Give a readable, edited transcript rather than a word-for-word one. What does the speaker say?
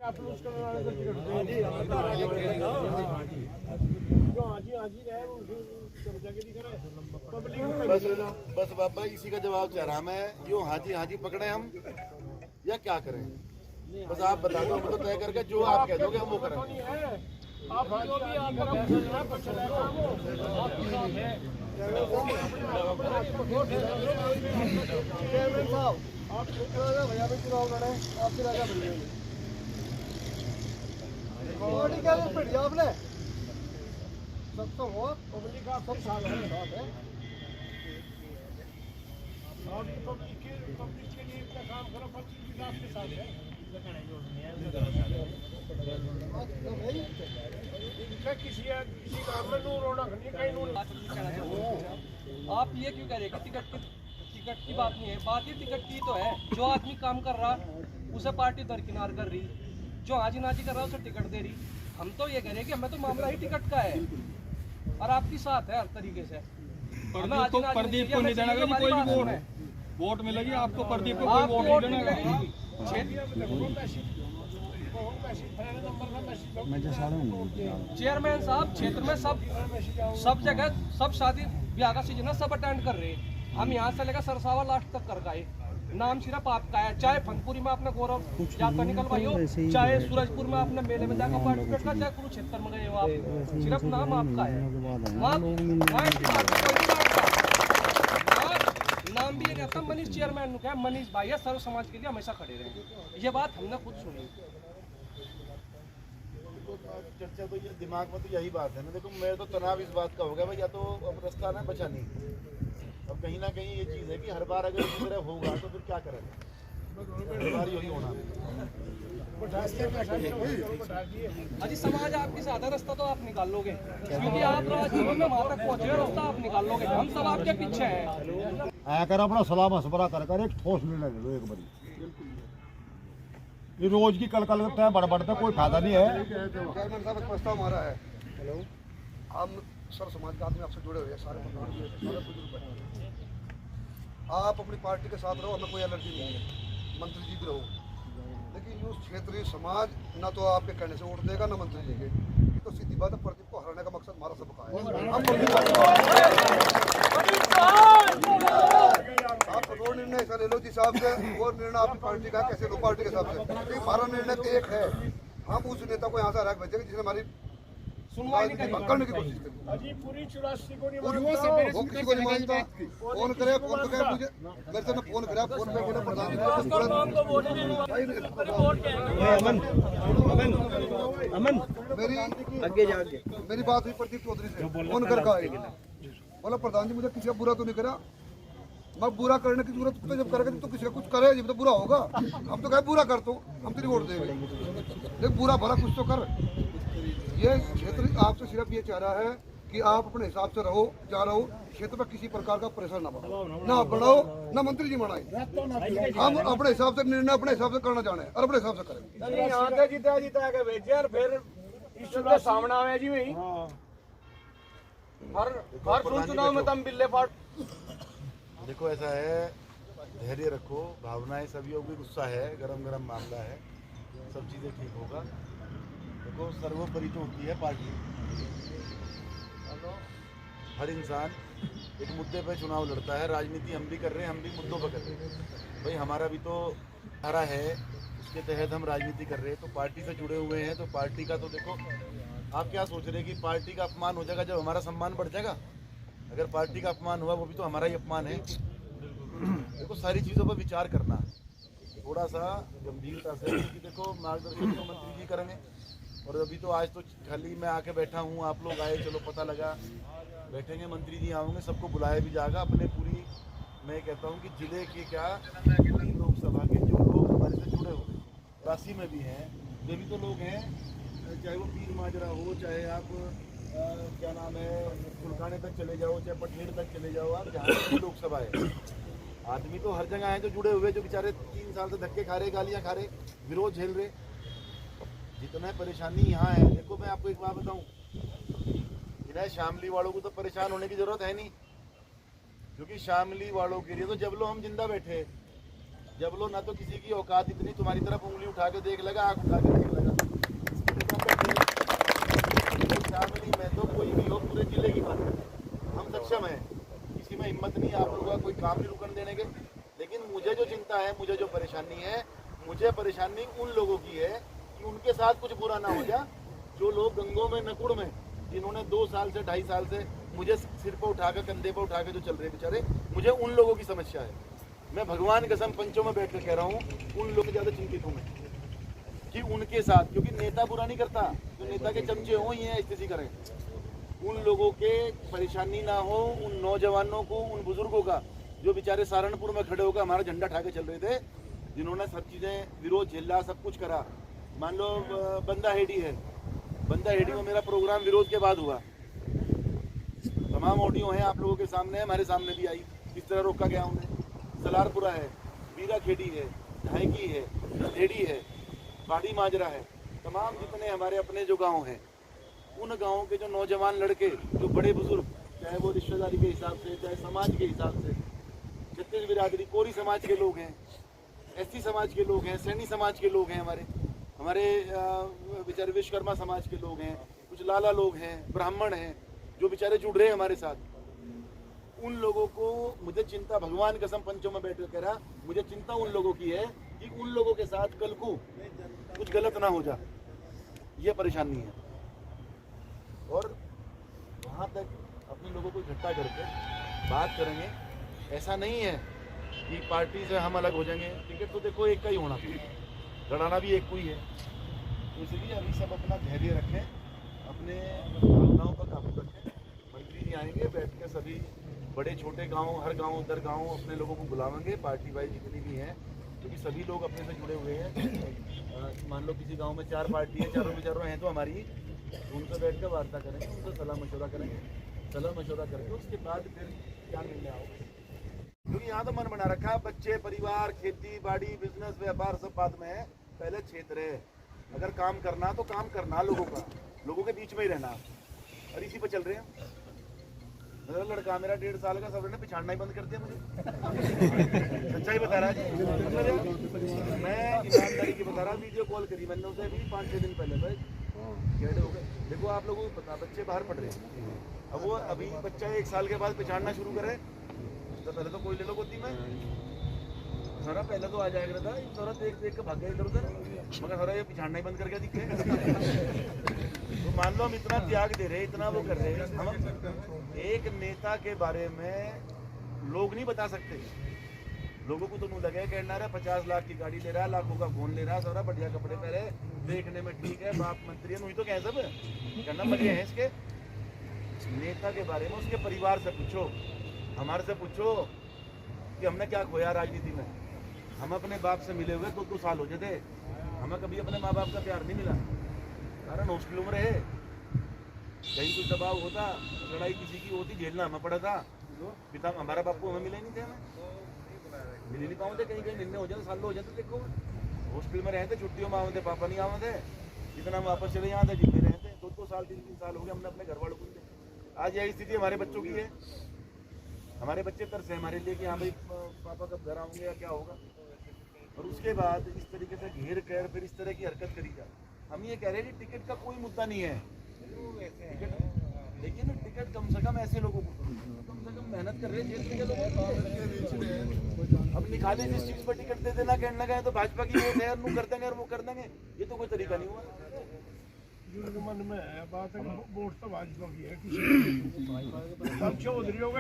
बस बाबा इसी का जवाब चाह रहा मैं, यूँ हाजी पकड़े हम या क्या करें? बस आप बता दो, हम तो तय करके जो आप कह दोगे हम वो करेंगे। आप जो भी आप भैया भी चुनाव लड़े, आपकी राजा बन गई आपने सब तो हो पब्लिक का सब साल है पब्लिक के लिए इतना काम करो, 25 के साथ है किसी काम में रोना कहीं आप ये क्यों कह रहे हैं कि टिकट की बात नहीं है? बात ही टिकट की तो है। जो आदमी काम कर रहा उसे पार्टी दरकिनार कर रही, जो हाजी नाजी कर रहा उसे टिकट दे रही। हम तो ये कह रहे हैं कि हमें तो मामला ही टिकट का है और आपकी साथ है हर तरीके से। प्रदीप को नहीं देना कोई भी वोट मिलेगी आपको, प्रदीप को कोई वोट नहीं देना। चेयरमैन साहब क्षेत्र में सब जगह सब शादी ब्याह का सीजन है, सब अटेंड कर रहे हैं। हम यहाँ से लेकर सरसावा लास्ट तक कर गए, नाम सिर्फ आपका है। चाहे फनपुरी में आपने गौरव यात्रा निकलवाई हो, चाहे सूरजपुर में आपने मेले में जाकर पार्टिसिपेट कर, चाहे कुरुक्षेत्र में गए हो आप, सिर्फ नाम आपका है। नाम भी नहीं आता। मनीष चेयरमैन क्या मनीष भाई है, सर्व समाज के लिए हमेशा खड़े रहे, ये बात हमने खुद सुनी। चर्चा तो ये दिमाग में तो यही बात है ना। देखो मेरे तो तनाव इस बात का हो गया भाई, या तो अब रास्ता ना बचा नहीं, अब कहीं ना कहीं ये चीज़ है कि हर बार अगर इस तरह होगा तो फिर क्या करेंगे, हर बार यही होना। अजी समाज आपके साथ है, रास्ता तो आप निकाल लोगे क्योंकि आप राजनीति में वहाँ तक पहुँचे, रास्ता आप निकाल लोगे, हम सब आपके पीछे हैं। आकर अपना सलाह मशवरा कर एक ठोस निर्णय ले लो एक बारी। ये रोज की कल करते हैं, बढ़ता कोई फायदा नहीं है। चेयरमैन साहब एक प्रस्ताव हमारा है। हेलो, हम सर समाज के आदमी आपसे जुड़े हुए हैं, सारे आप अपनी पार्टी के साथ रहो, हमें कोई एलर्जी नहीं है, मंत्री जी भी रहो, लेकिन उस क्षेत्रीय समाज ना तो आपके कहने से वोट देगा ना मंत्री जी के। तो सीधी बात है, प्रदीप को हराने का मकसद हमारा सबका है। आप वो निर्णय ऐसा ले लो जिस हिसाब से वो निर्णय आपकी पार्टी का कैसे लो पार्टी के हिसाब से, क्योंकि हमारा निर्णय तो एक है। हम उस नेता को यहाँ से हरा भेजेंगे जिसने हमारी सुनवाई करने की कोशिश करी। पूरी 84 को नहीं वो किसी को नहीं मानता। फोन करे मुझे मेरे से फोन करे, फोन पे बोले मेरी बात हुई प्रदीप चौधरी से, फोन करके आएगी, बोला प्रधान जी मुझे किसी का बुरा तो नहीं करा। मैं बुरा करने की जरूरत तो जब करेगा तो किसी का कुछ करे, जब तो बुरा होगा। हम तो कहे बुरा कर तो हम तेरी वोट देंगे, लेकिन बुरा भला कुछ तो कर। ये क्षेत्र आपसे सिर्फ ये चाह रहा है कि आप अपने हिसाब से रहो, जा रहो, क्षेत्र में किसी प्रकार का प्रेशर ना बढ़ाओ, ना मंत्री जी बढ़ाएं। हम अपने हिसाब से निर्णय अपने हिसाब से करना चाहें और अपने हिसाब से करें। फिर सामने आवे जी वही हर चुनाव में तुम बिल्ले फाड़। देखो ऐसा है, धैर्य रखो, भावनाएं सभी होगी, गुस्सा है, गरम मामला है, सब चीज़ें ठीक होगा। देखो सर्वोपरि तो होती है पार्टी। हर इंसान एक मुद्दे पे चुनाव लड़ता है, राजनीति हम भी कर रहे हैं, हम भी मुद्दों पर कर रहे हैं भाई। हमारा भी तो धारा है, उसके तहत हम राजनीति कर रहे हैं, तो पार्टी से जुड़े हुए हैं। तो पार्टी का तो देखो, आप क्या सोच रहे हैं कि पार्टी का अपमान हो जाएगा जब हमारा सम्मान बढ़ जाएगा? अगर पार्टी का अपमान हुआ वो भी तो हमारा ही अपमान है। देखो सारी चीज़ों पर विचार करना थोड़ा सा गंभीरता से, क्योंकि देखो मार्गदर्शन तो मंत्री जी करेंगे। और अभी तो आज तो खाली मैं आके बैठा हूँ, आप लोग आए, चलो पता लगा, बैठेंगे, मंत्री जी आएंगे, सबको बुलाया भी जाएगा। अपने पूरी मैं कहता हूँ कि जिले के क्या पूरी लोकसभा के जो लोग हमारे से जुड़े हुए राशि में भी हैं, वे भी तो लोग हैं, चाहे वो पीर माजरा हो, चाहे आप क्या नाम है फुलकाने तक चले जाओ, चाहे पटनेर तक चले जाओ, आप जहाँ भी लोकसभा है, आदमी तो हर जगह हैं जो जुड़े हुए, जो बेचारे 3 साल से धक्के खा रहे, गालियाँ खा रहे, विरोध झेल रहे। जितना परेशानी यहाँ है, देखो मैं आपको एक बात बताऊँ, इन्हें शामली वालों को तो परेशान होने की जरूरत है नहीं, क्योंकि शामली वालों के लिए तो जबलो हम जिंदा बैठे, जबलो ना तो किसी की औकात इतनी तुम्हारी तरफ उंगली उठा के देख लेगा, आँख उठा के देख लेगा। हिम्मत नहीं आप लोगों का कोई काम नहीं रुकने देने के। लेकिन मुझे जो चिंता है, मुझे जो परेशानी है, मुझे परेशानी उन लोगों की है कि उनके साथ कुछ बुरा ना हो जाए। जो लोग गंगों में नकुड़ में जिन्होंने 2 साल से 2.5 साल से मुझे सिर पर उठाकर कंधे पर उठाकर जो चल रहे बेचारे, मुझे उन लोगों की समस्या है। मैं भगवान कसम पंचों में बैठ कर कह रहा हूँ, उन लोगों से ज़्यादा चिंतित हूँ मैं कि उनके साथ, क्योंकि नेता बुरा नहीं करता, जो नेता के चमचे हों ये स्थिति करें। उन लोगों के परेशानी ना हो, उन नौजवानों को, उन बुजुर्गों का जो बेचारे सहारनपुर में खड़े होकर हमारा झंडा ठाके चल रहे थे, जिन्होंने सब चीज़ें विरोध झेला, सब कुछ करा। मान लो बंदा हेडी है, बंदा हेडी में मेरा प्रोग्राम विरोध के बाद हुआ, तमाम ऑडियो हैं आप लोगों के सामने, हमारे सामने भी आई, किस तरह रोका गया उन्हें। सलारपुरा है, बीरा खेड़ी है, ढाईकी है, ढेड़ी है, बाड़ी माजरा है, तमाम जितने हमारे अपने जो गांव हैं, उन गांवों के जो नौजवान लड़के, जो बड़े बुजुर्ग, चाहे वो रिश्तेदारी के हिसाब से, चाहे समाज के हिसाब से, छत्तीस बिरादरी, कोरी समाज के लोग हैं, एससी समाज के लोग हैं, सैनी समाज के लोग हैं, हमारे बेचारे विश्वकर्मा समाज के लोग हैं, कुछ लाला लोग हैं, ब्राह्मण हैं, जो बेचारे जुड़ रहे हैं हमारे साथ। उन लोगों को मुझे चिंता, भगवान कसम पंचों में बैठ कर कह रहा, मुझे चिंता उन लोगों की है कि उन लोगों के साथ कल को कुछ गलत ना हो जाए, ये परेशानी है। और वहाँ तक अपने लोगों को इकट्ठा करके बात करेंगे। ऐसा नहीं है कि पार्टी से हम अलग हो जाएंगे, टिकट तो देखो एक का ही होना, लड़ाना भी एक को ही है। तो इसलिए अभी सब अपना धैर्य रखें, अपने भावनाओं पर काबू रखें। मंत्री जी आएंगे, बैठ के सभी बड़े छोटे गांव, हर गांव दर गांव अपने लोगों को बुलावेंगे, पार्टी वाइज जितनी भी हैं, क्योंकि सभी लोग अपने से जुड़े हुए हैं। मान लो किसी गांव में 4 पार्टी है, चारों हैं तो हमारी, तो उनसे बैठ कर वार्ता करेंगे, उनसे सलाह मशवरा करेंगे, सलाह मशवरा करके उसके बाद फिर क्या निर्णय आओगे। क्योंकि यहाँ तो मन बना रखा, बच्चे, परिवार, खेती बाड़ी, बिजनेस, व्यापार सब बाद में है, पहले क्षेत्र है। अगर काम करना तो काम करना लोगों का, लोगों के बीच में ही रहना, और इसी पर चल रहे हैं। लड़का मेरा 1.5 साल का, सब ने पिछाड़ना ही बंद कर दिया मुझे। सच्चाई बता रहा है, मैं ईमानदारी की बता रहा। वीडियो कॉल करी मैंने उसे अभी 5-6 दिन पहले, भाई हो गए। देखो आप लोगों को पता, बच्चे बाहर पढ़ रहे हैं, अब वो अभी बच्चा 1 साल के बाद पिछाड़ना शुरू करे तो पहले तो कोई ले लो गोदी में, सारा पहले तो आ जाएगा था, सारा देख देख के भाग गया इधर उधर, मगर सारा ये पिछाड़ना ही बंद करके दिखे। तो मान लो हम इतना त्याग दे रहे, इतना वो कर रहे हैं, हम एक नेता के बारे में लोग नहीं बता सकते। लोगों को तो मुँह लगे कहना रहा 50 लाख की गाड़ी ले रहा, लाखों का फोन ले रहा, सारा बढ़िया कपड़े पहने, देखने में ठीक है, बाप मंत्री है, मुझे तो कह सब कहना मजे हैं इसके। नेता के बारे में उसके परिवार से पूछो, हमारे से पूछो कि हमने क्या खोया राजनीति में। हम अपने बाप से मिले हुए 2-2 साल हो जाते, हमें कभी अपने माँ बाप का प्यार नहीं मिला, कारण हॉस्टलों में रहे, कहीं कुछ दबाव होता, लड़ाई किसी की होती, झेलना हमें पड़ा था। पिता हमारा बापू हमें मिले नहीं थे, हमें मिल नहीं पाते, कहीं कहीं निर्णय हो जाते, सालों हो जाते। देखो हॉस्टल में रहते, छुट्टियों में आवे थे, पापा नहीं आवे थे, जितना हम वापस चले यहाँ थे जितने रहते, 2-2 साल 3-3 साल हो गए हमने अपने घर वालों को। आज यही स्थिति हमारे बच्चों की है, हमारे बच्चे तरसे हमारे लिए कि हाँ भाई पापा कब घर आऊँगे या क्या होगा। और उसके बाद इस तरीके से घेर कर फिर इस तरह की हरकत करी जाए। हम ये कह रहे हैं कि टिकट का कोई मुद्दा नहीं है, लेकिन टिकट कम से कम ऐसे लोगों को, कम से कम मेहनत कर रहे हैं जेल के लोग। अब निकाले जिस चीज पर टिकट दे देना, कहने लगा है तो भाजपा की वोट है और वो कर देंगे और वो कर देंगे, ये तो कोई तरीका नहीं हुआ। मन में है बात है, वोट तो भाजपा की है, किसी चौधरी होगा।